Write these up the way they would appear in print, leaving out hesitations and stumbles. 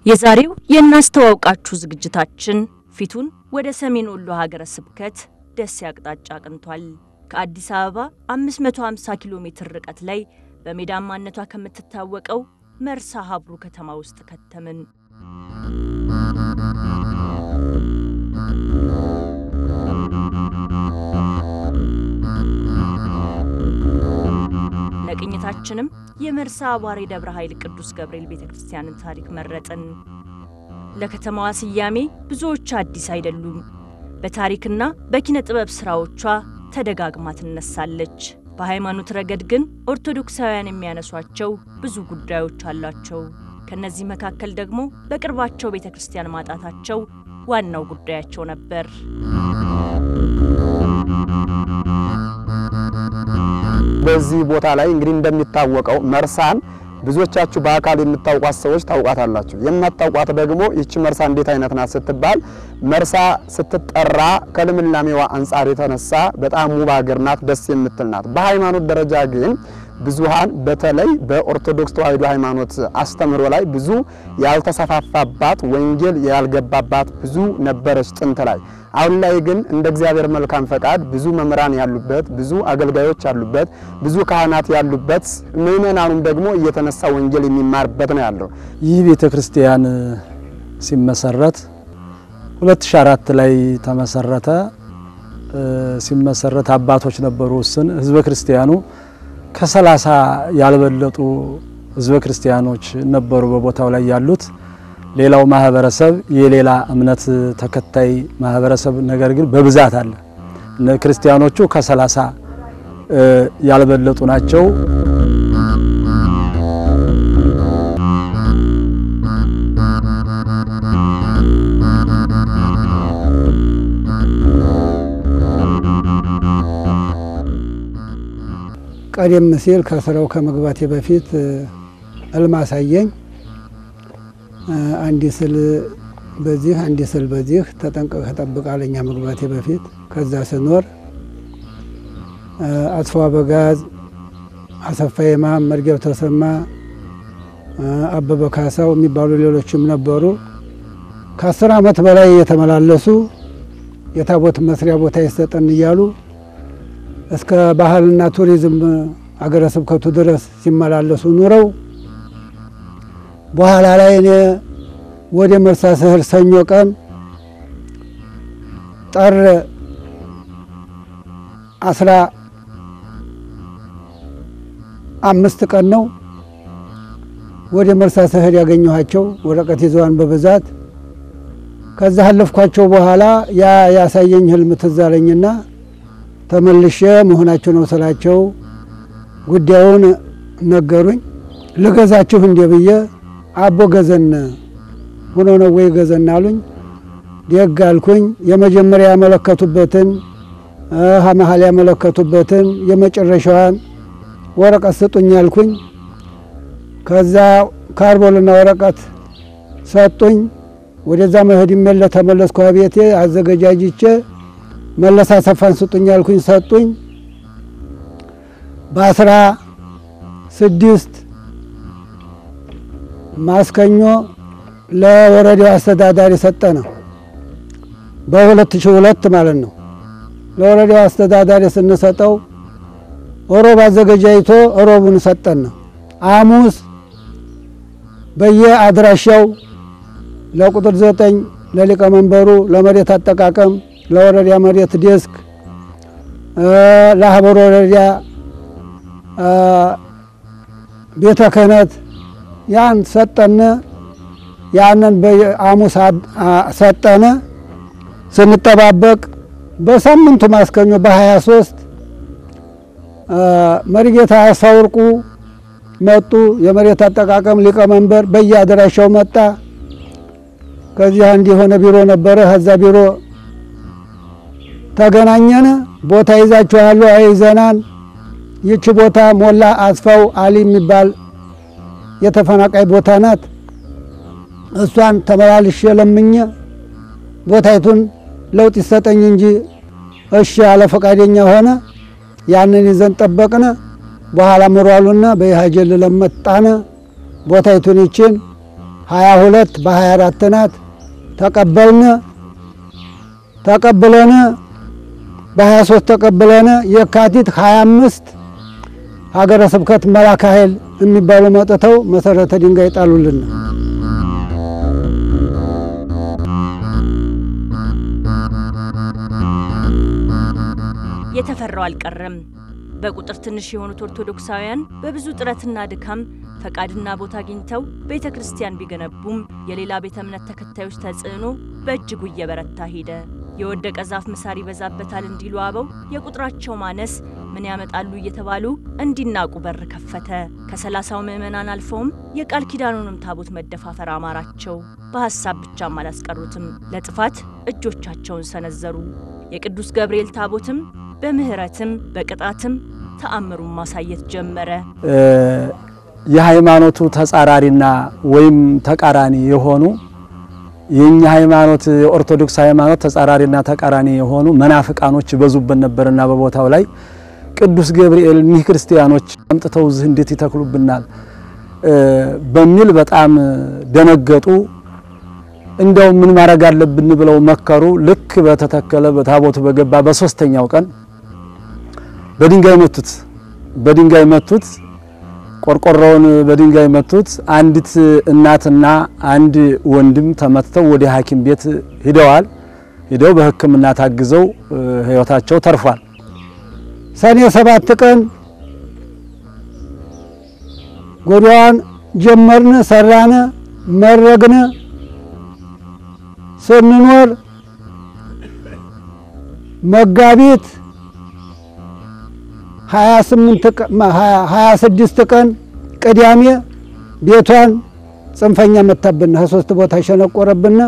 የዛሬው የናስተዋውቃችሁ ዝግጅታችን ፊቱን ወደ ሰሜን ወሎ ሀገረ ስብከት ደሴ አቅጣጫ አቅንቷል። ከአዲስ አበባ 550 ኪሎ ሜትር ርቀት ላይ በሜዳማነቷ ከምትታወቀው መርሳ ሀብሩ ከተማ ውስጥ ከተምን። ለቅኝታችንም የመርሳ አዋሬ ደብረ ኃይል ቅዱስ ገብርኤል ቤተክርስቲያንን ታሪክ መረጥን። ለከተማዋ ስያሜ ብዙዎች አዲስ አይደሉም። በታሪክና በኪነ ጥበብ ስራዎቿ ተደጋግማ ትነሳለች። በሃይማኖት ረገድ ግን ኦርቶዶክሳውያን የሚያነሷቸው ብዙ ጉዳዮች አሏቸው። ከነዚህ መካከል ደግሞ በቅርባቸው ቤተክርስቲያን ማጣታቸው ዋናው ጉዳያቸው ነበር። በዚህ ቦታ ላይ እንግዲህ እንደሚታወቀው መርሳን ብዙዎቻችሁ በአካል የምታውቋት ሰዎች ታውቋታላችሁ። የማታውቋት ደግሞ ይቺ መርሳ እንዴት አይነት ናት ስትባል መርሳ ስትጠራ ከልምላሜዋ አንፃር የተነሳ በጣም ውብ ሀገር ናት፣ ደስ የምትል ናት። በሃይማኖት ደረጃ ግን ብዙሃን በተለይ በኦርቶዶክስ ተዋሕዶ ሃይማኖት አስተምሮ ላይ ብዙ ያልተሰፋፋባት ወንጌል ያልገባባት ብዙ ነበረች ጥንት ላይ። አሁን ላይ ግን እንደ እግዚአብሔር መልካም ፈቃድ ብዙ መምህራን ያሉበት፣ ብዙ አገልጋዮች ያሉበት፣ ብዙ ካህናት ያሉበት፣ ምእመናኑም ደግሞ እየተነሳ ወንጌል የሚማርበት ነው ያለው። ይህ ቤተክርስቲያን ሲመሰረት 2004 ላይ ተመሰረተ። ሲመሰረት አባቶች ነበሩ። ህዝበ ክርስቲያኑ ከ30 ያልበለጡ ህዝበ ክርስቲያኖች ነበሩ በቦታው ላይ ያሉት። ሌላው ማህበረሰብ የሌላ እምነት ተከታይ ማህበረሰብ ነገር ግን በብዛት አለ። ክርስቲያኖቹ ከ30 ያልበለጡ ናቸው። ቀደም ሲል ከስራው ከመግባቴ በፊት አልማሳየኝ አንዲ ስል በዚህ አንዲ ስል በዚህ ተጠንቀቅ ተጠብቃለኛ መግባቴ በፊት ከዛ ስኖር አጥፋው በጋዝ አሰፋየማ መርገብ ተሰማ አበበ ካሳው የሚባሉ ሌሎችም ነበሩ። ከ10 አመት በላይ የተመላለሱ የታቦት መስሪያ ቦታ ይሰጠን ይያሉ እስከ ባህልና ቱሪዝም አገረ ስብከቱ ድረስ ሲመላለሱ ኑረው በኋላ ላይ እኔ ወደ መርሳ ስህር ሰኞ ቀን ጥር 15 ቀን ነው ወደ መርሳ ስህር ያገኘኋቸው። ወረቀት ይዘዋን በብዛት ከዛ አለፍኳቸው። በኋላ ያሳየኝ ህልም ተዛለኝና ተመልሼ መሆናቸው ነው ስላቸው ጉዳዩን ነገሩኝ። ልገዛችሁ እንደ ብዬ አቦ ገዘን ሆኖ ነው ወይ ገዘን አሉኝ። ደግ አልኩኝ። የመጀመሪያ ያመለከቱበትን መሀል ያመለከቱበትን የመጨረሻዋን ወረቀት ስጡኝ አልኩኝ። ከዛ ካርቦልና ወረቀት ሰጡኝ። ወደዛ መሄድ ይመለ ተመለስኩ። ቤቴ አዘገጃጅቼ መለሳ ሰፋን ስጡኝ አልኩኝ። ሰጡኝ። በ16 ማስከኞ ለወረዳው አስተዳዳሪ ሰጠነ። በ2002 ማለት ነው። ለወረዳው አስተዳዳሪ ስንሰጠው ኦሮብ አዘገጃጅቶ ኦሮቡን ሰጠነ። ሐሙስ በየአድራሻው ለቁጥር 9 ለሊቀ መንበሩ ለመሬት አጠቃቀም ለወረዳ መሬት ዴስክ ለሀበሮ ወረዳ ቤተ ክህነት ያን ሰጠነ። ያንን በሐሙስ ሰጠነ። ስንጠባበቅ በሳምንቱ ማስከኞ በ23 መሪጌታ ያሳወርቁ መጡ። የመሬት አጠቃቀም ሊቀ መንበር በየአድራሻው መጣ። ከዚህ አንድ የሆነ ቢሮ ነበረ። ከዛ ቢሮ ተገናኘነ። ቦታ ይዛችኋል? አይዘናን። ይቺ ቦታ ሞላ አስፋው አሊ የሚባል የተፈናቃይ ቦታ ናት። እሷን ተመላልሼ ለምኜ ቦታይቱን ለውጥ ይሰጠኝ እንጂ እሺ ያለ ፈቃደኛ ሆነ። ያንን ይዘን ጠበቅነ። በኋላ ምሯሉና በይሃጀል ለመጣነ ቦታይቱን ይችን 22 በ24 ናት ተቀበለን በ23 ተቀበለን የካቲት 25 ሀገረ ስብከት መላከ ኃይል የሚባሉ መጥተው መሰረተ ድንጋይ ጣሉልን። የተፈራው አልቀረም። በቁጥር ትንሽ የሆኑት ኦርቶዶክሳውያን በብዙ ጥረትና ድካም ፈቃድና ቦታ አግኝተው ቤተክርስቲያን ቢገነቡም የሌላ ቤተ እምነት ተከታዮች ተጽዕኖ በእጅጉ እየበረታ ሄደ። የወደቀ ዛፍ ምሳር ይበዛበታል እንዲሉ አበው የቁጥራቸው ማነስ ምን ያመጣሉ እየተባሉ እንዲናቁ በር ከፈተ። ከ30 ምዕመናን አልፈውም የቃል ኪዳኑንም ታቦት መደፋፈር አማራቸው። በሐሳብ ብቻም አላስቀሩትም፣ ለጥፋት እጆቻቸውን ሰነዘሩ። የቅዱስ ገብርኤል ታቦትም በምህረትም በቅጣትም ተአምሩን ማሳየት ጀመረ። የሃይማኖቱ ተጻራሪና ወይም ተቃራኒ የሆኑ የኛ ሃይማኖት የኦርቶዶክስ ሃይማኖት ተጻራሪና ተቃራኒ የሆኑ መናፍቃኖች በዙብን ነበርና በቦታው ላይ ቅዱስ ገብርኤል እኒህ ክርስቲያኖች አምጥተው እዚህ እንዴት ይተክሉብናል በሚል በጣም ደነገጡ። እንደው ምን ማድረግ አለብን ብለው መከሩ። ልክ በተተከለ በታቦቱ በገባ በ3ኛው ቀን በድንጋይ መቱት። ቆርቆሮውን በድንጋይ መቱት። አንዲት እናትና አንድ ወንድም ተመተው ወደ ሐኪም ቤት ሄደው በሕክምና ታግዘው ህይወታቸው ተርፏል። ሰኔ 7 ቀን ጎዳዋን ጀመርን፣ ሰራነ፣ መረግነ ስንኖር መጋቢት 26 ቀን ቅዳሜ ቤቷን ጽንፈኛ መታብና 3 ቦታ ሸነቆረብና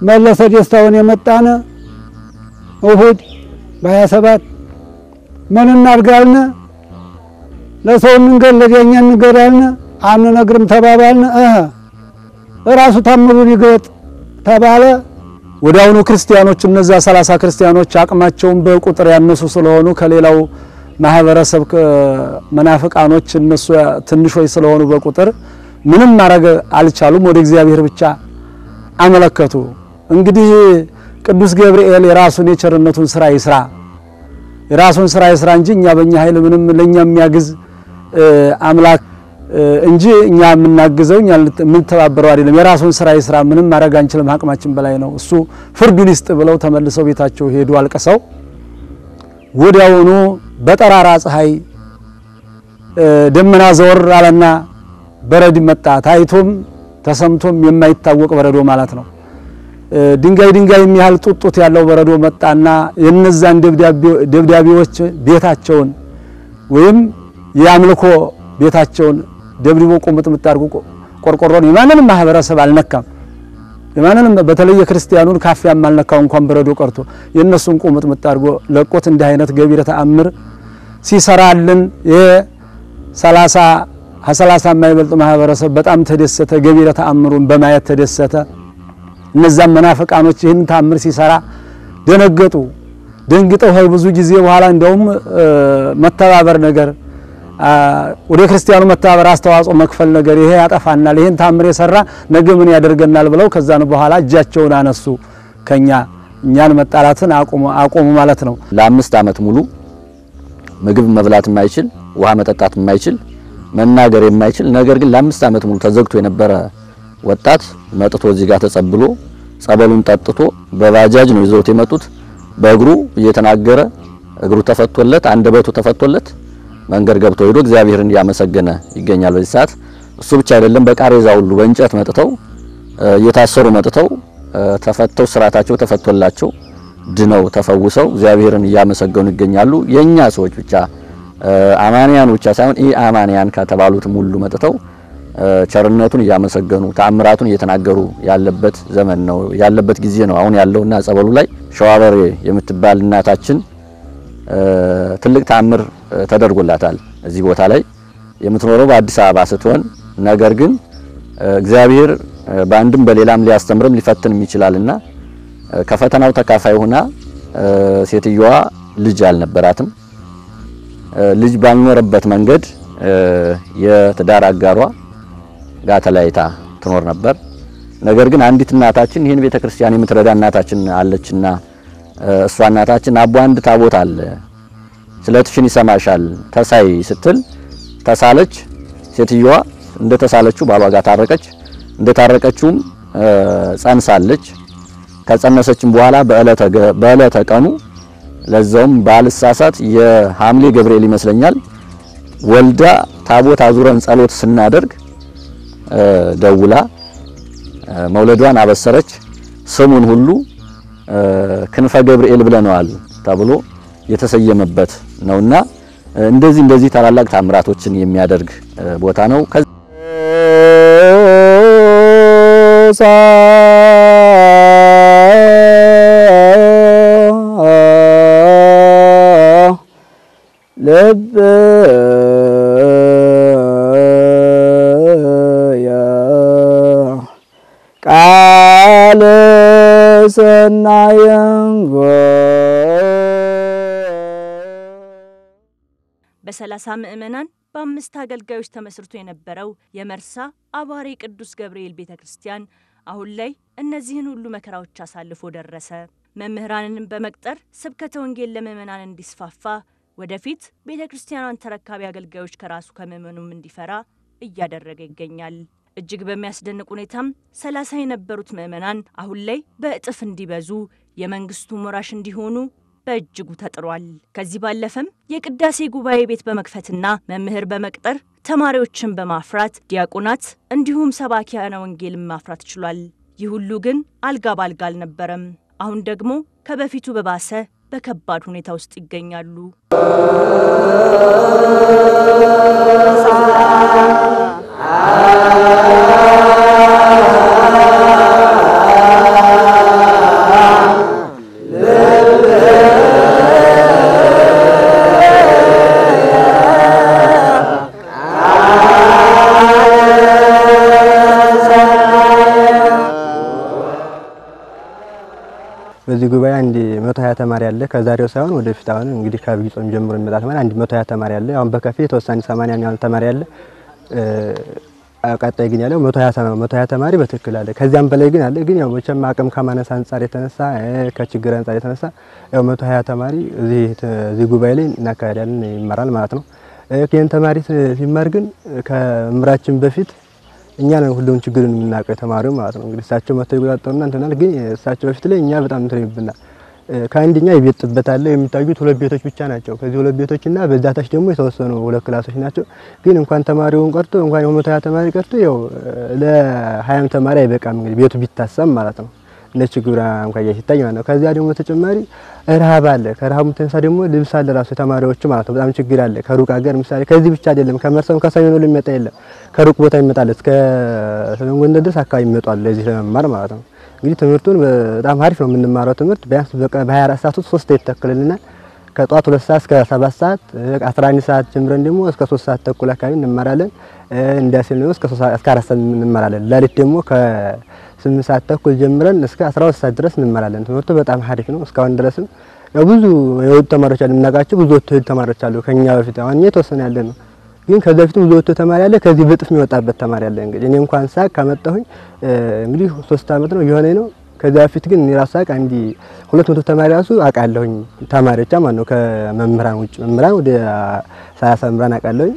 መለሰ ደስታውን የመጣነ እሁድ በ27 ምን እናርጋልነ ለሰው እንገል ለኛ እንገራልነ አንነግርም ተባባልነ ራሱ ታምሩን ይገጥ ተባለ። ወዳውኑ ክርስቲያኖች እነዛ 30 ክርስቲያኖች አቅማቸውን በቁጥር ያነሱ ስለሆኑ ከሌላው ማህበረሰብ መናፍቃኖች እነሱ ትንሾች ስለሆኑ በቁጥር ምንም ማድረግ አልቻሉም። ወደ እግዚአብሔር ብቻ አመለከቱ። እንግዲህ ቅዱስ ገብርኤል የራሱን የቸርነቱን ስራ ይስራ እንጂ እኛ በእኛ ኃይል ምንም ለኛ የሚያግዝ አምላክ እንጂ እኛ የምናግዘው እኛ የምንተባበረው አይደለም። የራሱን ስራ ይስራ፣ ምንም ማድረግ አንችልም፣ አቅማችን በላይ ነው፣ እሱ ፍርዱን ይስጥ ብለው ተመልሰው ቤታቸው ሄዱ አልቀሰው። ወዲያውኑ በጠራራ ፀሐይ ደመና ዘወር አለና በረድ መጣ። ታይቶም ተሰምቶም የማይታወቅ በረዶ ማለት ነው። ድንጋይ የሚያህል ጡጡት ያለው በረዶ መጣና የነዛን ደብዳቤዎች ቤታቸውን ወይም የአምልኮ ቤታቸውን ደብድቦ ቁምጥምጥ አድርጎ ቆርቆሮን የማንንም ማህበረሰብ አልነካም። የማንንም በተለይ የክርስቲያኑን ካፊያም አልነካው እንኳን በረዶ ቀርቶ የነሱን ቁምጥምጥ አድርጎ ለቆት እንዲህ አይነት ገቢረ ተአምር ሲሰራልን የ30 የማይበልጥ ማህበረሰብ በጣም ተደሰተ። ገቢረ ተአምሩን በማየት ተደሰተ። እነዛም መናፍቃኖች ይህን ተአምር ሲሰራ ደነገጡ። ደንግጠው ብዙ ጊዜ በኋላ እንደውም መተባበር ነገር ወደ ክርስቲያኑ መተባበር አስተዋጽኦ መክፈል ነገር ይሄ ያጠፋናል፣ ይሄን ተአምር የሰራ ነገ ምን ያደርገናል ብለው ከዛን በኋላ እጃቸውን አነሱ። እኛን መጣላትን አቆሙ ማለት ነው። ለ5 ዓመት ሙሉ ምግብ መብላት የማይችል ውሃ መጠጣት የማይችል መናገር የማይችል ነገር ግን ለ5 ዓመት ሙሉ ተዘግቶ የነበረ ወጣት መጥቶ እዚህ ጋር ተጸብሎ ጸበሉን ጠጥቶ በባጃጅ ነው ይዘውት የመጡት። በእግሩ እየተናገረ እግሩ ተፈቶለት አንደበቱ ተፈቶለት መንገድ ገብቶ ሄዶ እግዚአብሔርን ያመሰገነ ይገኛል በዚህ ሰዓት። እሱ ብቻ አይደለም፣ በቃሬዛ ሁሉ በእንጨት መጥተው እየታሰሩ መጥተው ተፈተው ስራታቸው ተፈቶላቸው ድነው ተፈውሰው እግዚአብሔርን ያመሰገኑ ይገኛሉ። የኛ ሰዎች ብቻ አማንያን ብቻ ሳይሆን አማንያን ከተባሉትም ሁሉ መጥተው ቸርነቱን ያመሰገኑ ተአምራቱን እየተናገሩ ያለበት ዘመን ነው ያለበት ጊዜ ነው አሁን ያለውና ጸበሉ ላይ ሸዋበሬ የምትባል እናታችን ትልቅ ተአምር ተደርጎላታል። እዚህ ቦታ ላይ የምትኖረው በአዲስ አበባ ስትሆን ነገር ግን እግዚአብሔር በአንድም በሌላም ሊያስተምርም ሊፈትንም ይችላልና ከፈተናው ተካፋይ ሆና ሴትየዋ ልጅ አልነበራትም። ልጅ ባልኖረበት መንገድ የትዳር አጋሯ ጋር ተለያይታ ትኖር ነበር። ነገር ግን አንዲት እናታችን ይህን ቤተክርስቲያን የምትረዳ እናታችን አለችና እሷ እናታችን አቦ አንድ ታቦት አለ ስለትሽን ይሰማሻል ተሳይ ስትል ተሳለች። ሴትዮዋ እንደተሳለችው ባሏ ጋር ታረቀች። እንደታረቀችውም ጸንሳለች። ከጸነሰችም በኋላ በእለተ ቀኑ ለዛውም ባልሳሳት የሐምሌ ገብርኤል ይመስለኛል ወልዳ ታቦት አዙረን ጸሎት ስናደርግ ደውላ መውለዷን አበሰረች። ስሙን ሁሉ ክንፈ ገብርኤል ብለናል ተብሎ የተሰየመበት ነውና እንደዚህ ታላላቅ ታምራቶችን የሚያደርግ ቦታ ነው። ልብ ቃል ሰናየን በ30 ምዕመናን በ5 አገልጋዮች ተመስርቶ የነበረው የመርሳ አባሬ ቅዱስ ገብርኤል ቤተክርስቲያን አሁን ላይ እነዚህን ሁሉ መከራዎች አሳልፎ ደረሰ። መምህራንንም በመቅጠር ስብከተ ወንጌል ለምዕመናን እንዲስፋፋ ወደፊት ቤተክርስቲያኗን ተረካቢ አገልጋዮች ከራሱ ከምዕመኑም እንዲፈራ እያደረገ ይገኛል። እጅግ በሚያስደንቅ ሁኔታም 30 የነበሩት ምዕመናን አሁን ላይ በእጥፍ እንዲበዙ የመንግስቱ ወራሽ እንዲሆኑ በእጅጉ ተጥሯል። ከዚህ ባለፈም የቅዳሴ ጉባኤ ቤት በመክፈትና መምህር በመቅጠር ተማሪዎችን በማፍራት ዲያቆናት እንዲሁም ሰባኪያነ ወንጌልን ማፍራት ችሏል። ይህ ሁሉ ግን አልጋ ባልጋ አልነበረም። አሁን ደግሞ ከበፊቱ በባሰ በከባድ ሁኔታ ውስጥ ይገኛሉ። በዚህ ጉባኤ አንድ 120 ተማሪ አለ። ከዛሬው ሳይሆን ወደፊት አሁን እንግዲህ ከአብይ ጾም ጀምሮ የሚመጣ ተማሪ አንድ 120 ተማሪ አለ። አሁን በከፊል የተወሰነ 80 የሚሆን ተማሪ አለ። ቀጣይ ግን ያለው 120 ተማሪ በትክክል አለ። ከዚያም በላይ ግን አለ። ግን ያው መቼም አቅም ከማነስ አንፃር የተነሳ ከችግር አንፃር የተነሳ ያው 120 ተማሪ እዚህ ጉባኤ ላይ እናካሄዳለን ይማራል ማለት ነው። ይሄን ተማሪ ሲማር ግን ከመምራችን በፊት እኛ ነው ሁሉም ችግርን የምናውቀው ተማሪው ማለት ነው። እንግዲህ እሳቸው መተው ይቆጣጠሩና እንትናል። ግን እሳቸው በፊት ላይ እኛ በጣም እንትንብና ከአንደኛ የቤት ጥበት አለ። የሚታዩት 2 ቤቶች ብቻ ናቸው። ከዚህ 2 ቤቶችና በዛታች ደግሞ የተወሰኑ 2 ክላሶች ናቸው። ግን እንኳን ተማሪውን ቀርቶ እንኳን የ120 ተማሪ ቀርቶ ያው ለ20 ተማሪ አይበቃም እንግዲህ ቤቱ ቢታሰብ ማለት ነው። ለችግሩ እንኳን ያይታይ ማለት ነው። ከዚያ ደግሞ ተጨማሪ ረሃብ አለ። ከረሃቡ ተነሳ ደግሞ ልብስ አለ ራሱ ተማሪዎች ማለት ነው። በጣም ችግር አለ። ከሩቅ ሀገር ምሳሌ ከዚህ ብቻ አይደለም ከመርሳም ከሰሜኑ ለሚመጣ የለም ከሩቅ ቦታ ይመጣል። እስከ ሰሜን ጎንደር ድረስ አካባቢ ይመጣል ለዚህ ለመማር ማለት ነው። እንግዲህ ትምህርቱን በጣም አሪፍ ነው የምንማረው ትምህርት ቢያንስ በ24 ሰዓት ውስጥ 3 ይተክልልናል። ከጧት 2 ሰዓት እስከ 7 ሰዓት 11 ሰዓት ጀምረን ደግሞ እስከ 3 ሰዓት ተኩል አካባቢ እንማራለን። እንዳሲል ነው እስከ 4 ሰዓት እንማራለን። ሌሊት ደግሞ ከ8 ሰዓት ተኩል ጀምረን እስከ 12 ሰዓት ድረስ እንማራለን። ትምህርቱ በጣም አሪፍ ነው። እስካሁን ድረስም ያው ብዙ የወጡ ተማሪዎች አሉ የምናውቃቸው ብዙ ወጡ ተማሪዎች አሉ ከኛ በፊት አሁን የተወሰነ ያለ ነው። ግን ከዛ በፊት ብዙ ወጡ ተማሪ አለ። ከዚህ በጥፍ የሚወጣበት ተማሪ አለ። እንግዲህ እኔ እንኳን ሳቅ ካመጣሁኝ እንግዲህ 3 አመት ነው የሆነኝ ነው። ከዛ በፊት ግን እኔ ራሱ ሳቅ አንዲ 200 ተማሪ ራሱ አውቃለሁኝ ተማሪዎች ማለት ነው ከመምህራን ውጭ መምህራን ወደ 30 መምህራን አውቃለሁኝ።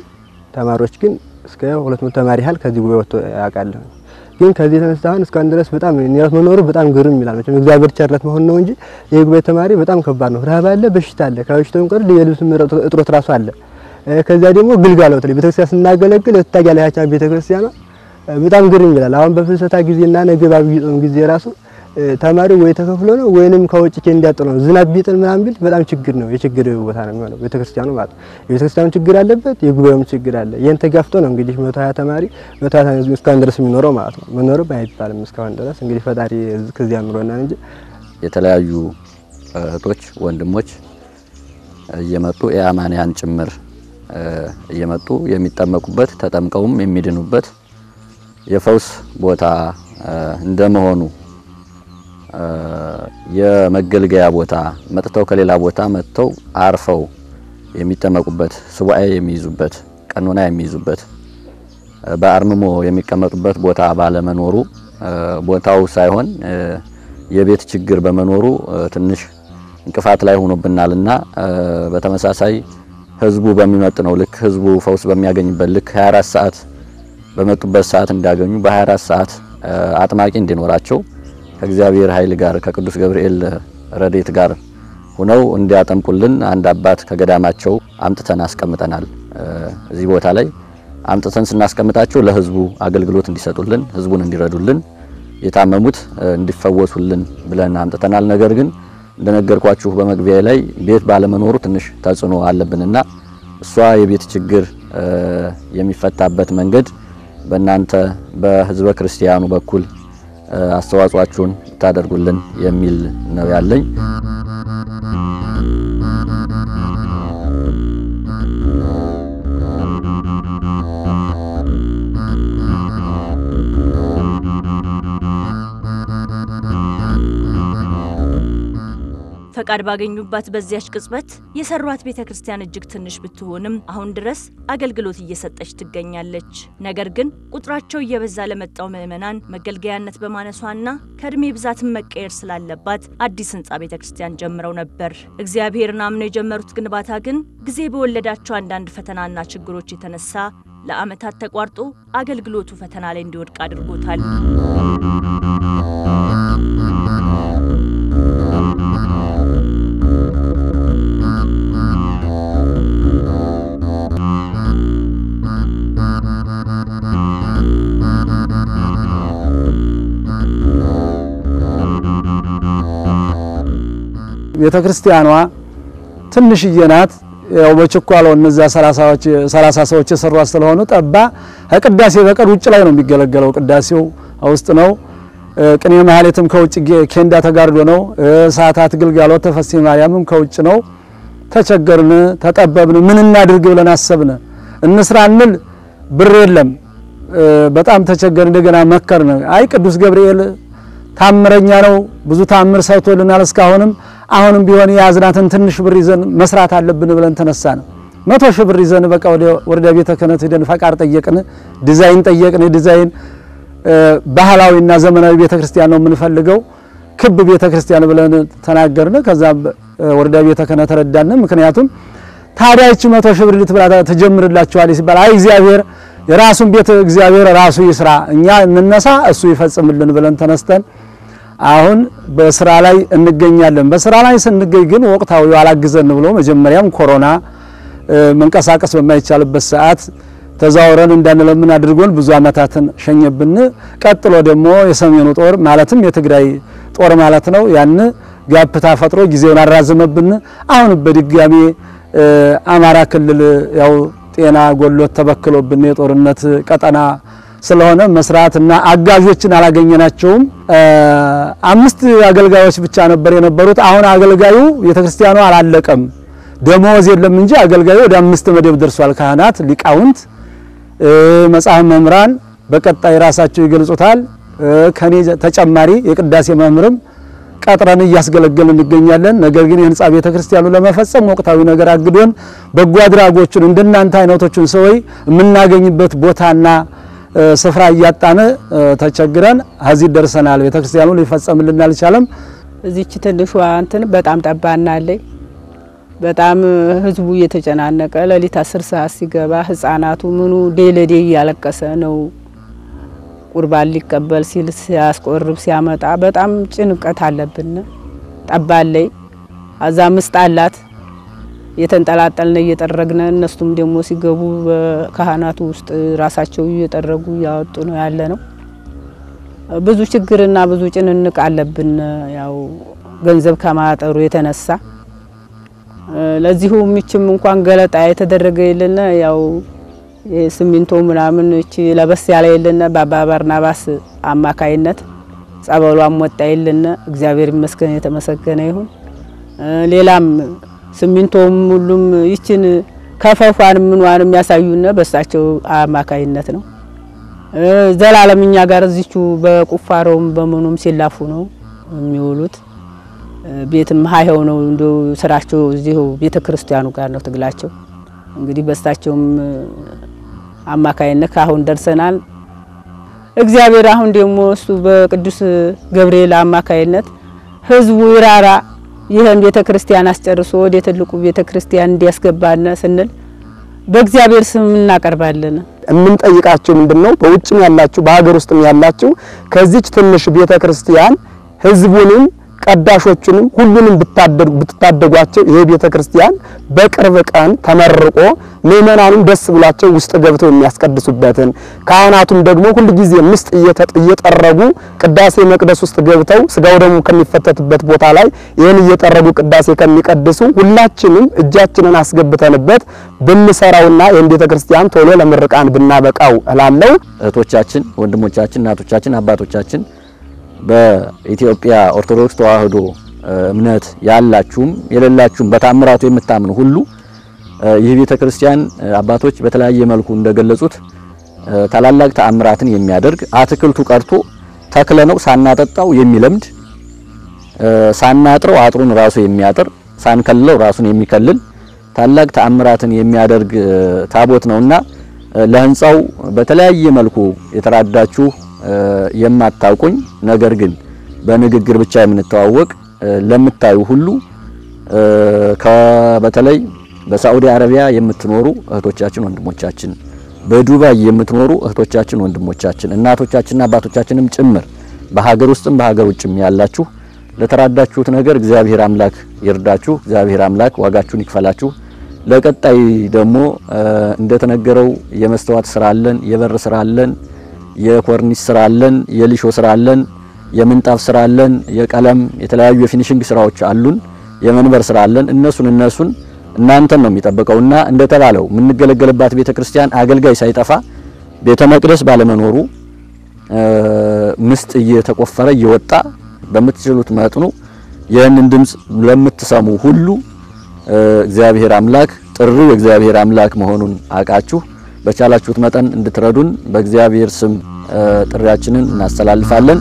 ተማሪዎች ግን እስከ 200 ተማሪ ያህል ከዚህ ጉባኤ ወጥቶ አውቃለሁኝ። ግን ከዚህ ተነስተን እስካሁን ድረስ በጣም እኔራስ መኖሩ በጣም ግሩም ይላል። መቼም እግዚአብሔር ቸርነት መሆን ነው እንጂ የጉባኤ ተማሪ በጣም ከባድ ነው። ረሃብ አለ፣ በሽታ አለ። ከበሽታውም ቀር የልብስ እጥረት ራሱ አለ። ከዛ ደግሞ ግልጋሎት ላይ ቤተክርስቲያን ስናገለግል ተታጋላያቻ ቤተክርስቲያን በጣም ግሩም ይላል። አሁን በፍልሰታ ጊዜና ነገ ባብይ ጾም ጊዜ ራሱ ተማሪው ወይ ተከፍሎ ነው ወይንም ከውጭ እንዲያጥሩ ነው። ዝናብ ቢጥል ምናምን ቢል በጣም ችግር ነው። የችግር ቦታ ነው የሚሆነው ቤተክርስቲያኑ ማለት ነው። የቤተክርስቲያኑ ችግር አለበት፣ የጉባኤውም ችግር አለ። ይሄን ተጋፍቶ ነው እንግዲህ 120 ተማሪ 120 እስካሁን ድረስ የሚኖረው ማለት ነው። መኖር ባይባልም እስካሁን ድረስ እንግዲህ ፈጣሪ ከዚያ ምሮና እንጂ የተለያዩ እህቶች ወንድሞች እየመጡ የአማንያን ጭምር እየመጡ የሚጠመቁበት ተጠምቀውም የሚድኑበት የፈውስ ቦታ እንደመሆኑ የመገልገያ ቦታ መጥተው ከሌላ ቦታ መጥተው አርፈው የሚጠመቁበት ሱባኤ የሚይዙበት ቀኖና የሚይዙበት በአርምሞ የሚቀመጡበት ቦታ ባለመኖሩ ቦታው ሳይሆን የቤት ችግር በመኖሩ ትንሽ እንቅፋት ላይ ሆኖብናልና በተመሳሳይ ህዝቡ በሚመጥነው ልክ ህዝቡ ፈውስ በሚያገኝበት ልክ 24 ሰዓት በመጡበት ሰዓት እንዲያገኙ በ24 ሰዓት አጥማቂ እንዲኖራቸው ከእግዚአብሔር ኃይል ጋር ከቅዱስ ገብርኤል ረድኤት ጋር ሆነው እንዲያጠምቁልን አንድ አባት ከገዳማቸው አምጥተን አስቀምጠናል። እዚህ ቦታ ላይ አምጥተን ስናስቀምጣቸው ለህዝቡ አገልግሎት እንዲሰጡልን ህዝቡን እንዲረዱልን የታመሙት እንዲፈወሱልን ብለን አምጥተናል። ነገር ግን እንደነገርኳችሁ በመግቢያ ላይ ቤት ባለመኖሩ ትንሽ ተጽዕኖ አለብንና እሷ የቤት ችግር የሚፈታበት መንገድ በእናንተ በህዝበ ክርስቲያኑ በኩል አስተዋጽኦአችሁን ታደርጉልን የሚል ነው ያለኝ። ፈቃድ ባገኙባት በዚያች ቅጽበት የሰሯት ቤተክርስቲያን እጅግ ትንሽ ብትሆንም አሁን ድረስ አገልግሎት እየሰጠች ትገኛለች። ነገር ግን ቁጥራቸው እየበዛ ለመጣው ምዕመናን መገልገያነት በማነሷና ከእድሜ ብዛትም መቀየር ስላለባት አዲስ ህንጻ ቤተክርስቲያን ጀምረው ነበር። እግዚአብሔርን አምነው የጀመሩት ግንባታ ግን ጊዜ በወለዳቸው አንዳንድ ፈተናና ችግሮች የተነሳ ለዓመታት ተቋርጦ አገልግሎቱ ፈተና ላይ እንዲወድቅ አድርጎታል። ቤተክርስቲያኗ ትንሽዬ ናት። ያው በችኳለው እነዛ 30 ሰዎች የሰሯት ስለሆነ ጠባ ከቅዳሴ በቀር ውጭ ላይ ነው የሚገለገለው። ቅዳሴው ውስጥ ነው። ቅኔ ማህሌትም ከውጭ ኬንዳ ተጋርዶ ነው። ሰዓታት ግልጋሎት ተፈሲ ማርያምም ከውጭ ነው። ተቸገርን፣ ተጠበብን፣ ምን እናድርግ ብለን አሰብን። እንስራንል ብር የለም። በጣም ተቸገርን። እንደገና መከርን። አይ ቅዱስ ገብርኤል ታምረኛ ነው፣ ብዙ ታምር ሰርቶልናል እስካሁንም። አሁንም ቢሆን ያዝናትን ትንሽ ብር ይዘን መስራት አለብን ብለን ተነሳን። 100 ሺህ ብር ይዘን በቃ ወደ ቤተ ክህነት ሄደን ፈቃድ ጠየቅን፣ ዲዛይን ጠየቅን። ዲዛይን ባህላዊና ዘመናዊ ቤተክርስቲያን ነው የምንፈልገው፣ ክብ ቤተክርስቲያን ብለን ተናገርን። ከዛ ወደ ቤተ ክህነት ተረዳን። ምክንያቱም ታዲያች 100 ሺህ ብር ልትበላ ተጀምርላችኋል ሲባል አይ እግዚአብሔር የራሱን ቤት እግዚአብሔር ራሱ ይስራ፣ እኛ እንነሳ እሱ ይፈጽምልን ብለን ተነስተን አሁን በስራ ላይ እንገኛለን። በስራ ላይ ስንገኝ ግን ወቅታው ያላግዘን ብሎ መጀመሪያም ኮሮና መንቀሳቀስ በማይቻልበት ሰዓት ተዛውረን እንዳንለምን አድርጎን ብዙ አመታትን ሸኘብን። ቀጥሎ ደግሞ የሰሜኑ ጦር ማለትም የትግራይ ጦር ማለት ነው ያን ጋፕታ ፈጥሮ ጊዜውን አራዘመብን። አሁን በድጋሚ አማራ ክልል ያው ጤና ጎሎት ተበክሎብን የጦርነት ቀጠና ስለሆነ መስራትና አጋዦችን አላገኘናቸውም። 5 አገልጋዮች ብቻ ነበር የነበሩት። አሁን አገልጋዩ ቤተክርስቲያኑ አላለቀም፣ ደሞዝ የለም እንጂ አገልጋዩ ወደ 5 መደብ ደርሷል። ካህናት፣ ሊቃውንት፣ መጻሕፍት መምህራን በቀጣይ ራሳቸው ይገልጹታል። ከኔ ተጨማሪ የቅዳሴ መምህርም ቀጥረን እያስገለገልን እንገኛለን። ነገር ግን የህንጻ ቤተክርስቲያኑ ለመፈጸም ወቅታዊ ነገር አግዶን በጎ አድራጎችን እንደናንተ አይነቶችን ሰዎች የምናገኝበት ቦታና ስፍራ እያጣነ ተቸግረን እዚህ ደርሰናል። ቤተክርስቲያኑ ሊፈጸምልን አልቻለም። እዚች ትንሿ እንትን በጣም ጠባናለኝ። በጣም ህዝቡ እየተጨናነቀ ለሊት 10 ሰዓት ሲገባ ህፃናቱ ምኑ ዴለዴ ያለቀሰ ነው። ቁርባን ሊቀበል ሲል ሲያስቆርብ ሲያመጣ በጣም ጭንቀት አለብን። ጠባለኝ አዛ ምስጣላት የተንጠላጠልን እየጠረግነ እነሱም ደግሞ ሲገቡ በካህናቱ ውስጥ ራሳቸው እየጠረጉ ያወጡ ነው ያለ ነው። ብዙ ችግርና ብዙ ጭንንቅ አለብን። ያው ገንዘብ ከማጠሩ የተነሳ ለዚሁ ምችም እንኳን ገለጣ የተደረገ የለና ያው የስሚንቶ ምናምን እቺ ለበስ ያለ የለና ባባ ባርናባስ አማካይነት ጸበሏም ወጣ የለና እግዚአብሔር ይመስገን የተመሰገነ ይሁን። ሌላም ስሚንቶም ሁሉም ይችን ከፈፋን ምንዋን የሚያሳዩና በሳቸው አማካይነት ነው። ዘላለምኛ ጋር እዚቹ በቁፋሮም በመኑም ሲላፉ ነው የሚውሉት። ቤትም ሃይው ነው እንደው ስራቸው እዚሁ ቤተክርስቲያኑ ጋር ነው ትግላቸው። እንግዲህ በሳቸውም አማካይነት ካሁን ደርሰናል። እግዚአብሔር አሁን ደግሞ እሱ በቅዱስ ገብርኤል አማካይነት ህዝቡ ይራራ ይሄን ቤተክርስቲያን አስጨርሶ ወደ ትልቁ ቤተክርስቲያን እንዲያስገባና ስንል በእግዚአብሔር ስም እናቀርባለን። የምንጠይቃችሁ ምንድነው በውጭም ያላችሁ በሀገር ውስጥም ያላችሁ ከዚች ትንሽ ቤተክርስቲያን ህዝቡንም ቀዳሾቹንም ሁሉንም ብትታደጓቸው ይሄ ቤተክርስቲያን በቅርብ ቀን ተመርቆ ምእመናኑም ደስ ብሏቸው ውስጥ ገብተው የሚያስቀድሱበትን ካህናቱም ደግሞ ሁሉ ጊዜ ምስጥ እየጠረጉ ቅዳሴ መቅደስ ውስጥ ገብተው ስጋው ደግሞ ከሚፈተትበት ቦታ ላይ ይሄን እየጠረጉ ቅዳሴ ከሚቀድሱ ሁላችንም እጃችንን አስገብተንበት ብንሰራውና ይሄን ቤተክርስቲያን ቶሎ ለምርቃን ብናበቃው እላለሁ። እህቶቻችን፣ ወንድሞቻችን፣ እናቶቻችን፣ አባቶቻችን በኢትዮጵያ ኦርቶዶክስ ተዋህዶ እምነት ያላችሁም የሌላችሁም በታምራቱ የምታምኑ ሁሉ ይህ ቤተክርስቲያን አባቶች በተለያየ መልኩ እንደገለጹት ታላላቅ ተአምራትን የሚያደርግ አትክልቱ ቀርቶ ተክለነው ሳናጠጣው የሚለምድ ሳናጥረው አጥሩን ራሱ የሚያጥር ሳንከልለው ራሱን የሚከልል ታላቅ ተአምራትን የሚያደርግ ታቦት ነውና ለህንጻው በተለያየ መልኩ የተራዳችሁ የማታውቁኝ ነገር ግን በንግግር ብቻ የምንተዋወቅ ለምታዩ ሁሉ በተለይ በሳዑዲ አረቢያ የምትኖሩ እህቶቻችን ወንድሞቻችን፣ በዱባይ የምትኖሩ እህቶቻችን ወንድሞቻችን፣ እናቶቻችንና አባቶቻችንም ጭምር በሀገር ውስጥም በሀገር ውጭም ያላችሁ ለተራዳችሁት ነገር እግዚአብሔር አምላክ ይርዳችሁ። እግዚአብሔር አምላክ ዋጋችሁን ይክፈላችሁ። ለቀጣይ ደግሞ እንደተነገረው የመስተዋት ስራ አለን፣ የበር ስራ አለን፣ የኮርኒስ ስራ አለን፣ የሊሾ ስራ አለን፣ የምንጣፍ ስራ አለን፣ የቀለም የተለያዩ የፊኒሺንግ ስራዎች አሉን፣ የመንበር ስራ አለን። እነሱን እናንተን ነው የሚጠብቀውና እንደተባለው የምንገለገልባት ቤተክርስቲያን አገልጋይ ሳይጠፋ ቤተ መቅደስ ባለመኖሩ ምስጥ እየተቆፈረ እየወጣ በምትችሉት መጥኑ ይህንን ድምጽ ለምትሰሙ ሁሉ እግዚአብሔር አምላክ ጥሪው እግዚአብሔር አምላክ መሆኑን አቃችሁ በቻላችሁት መጠን እንድትረዱን በእግዚአብሔር ስም ጥሪያችንን እናስተላልፋለን።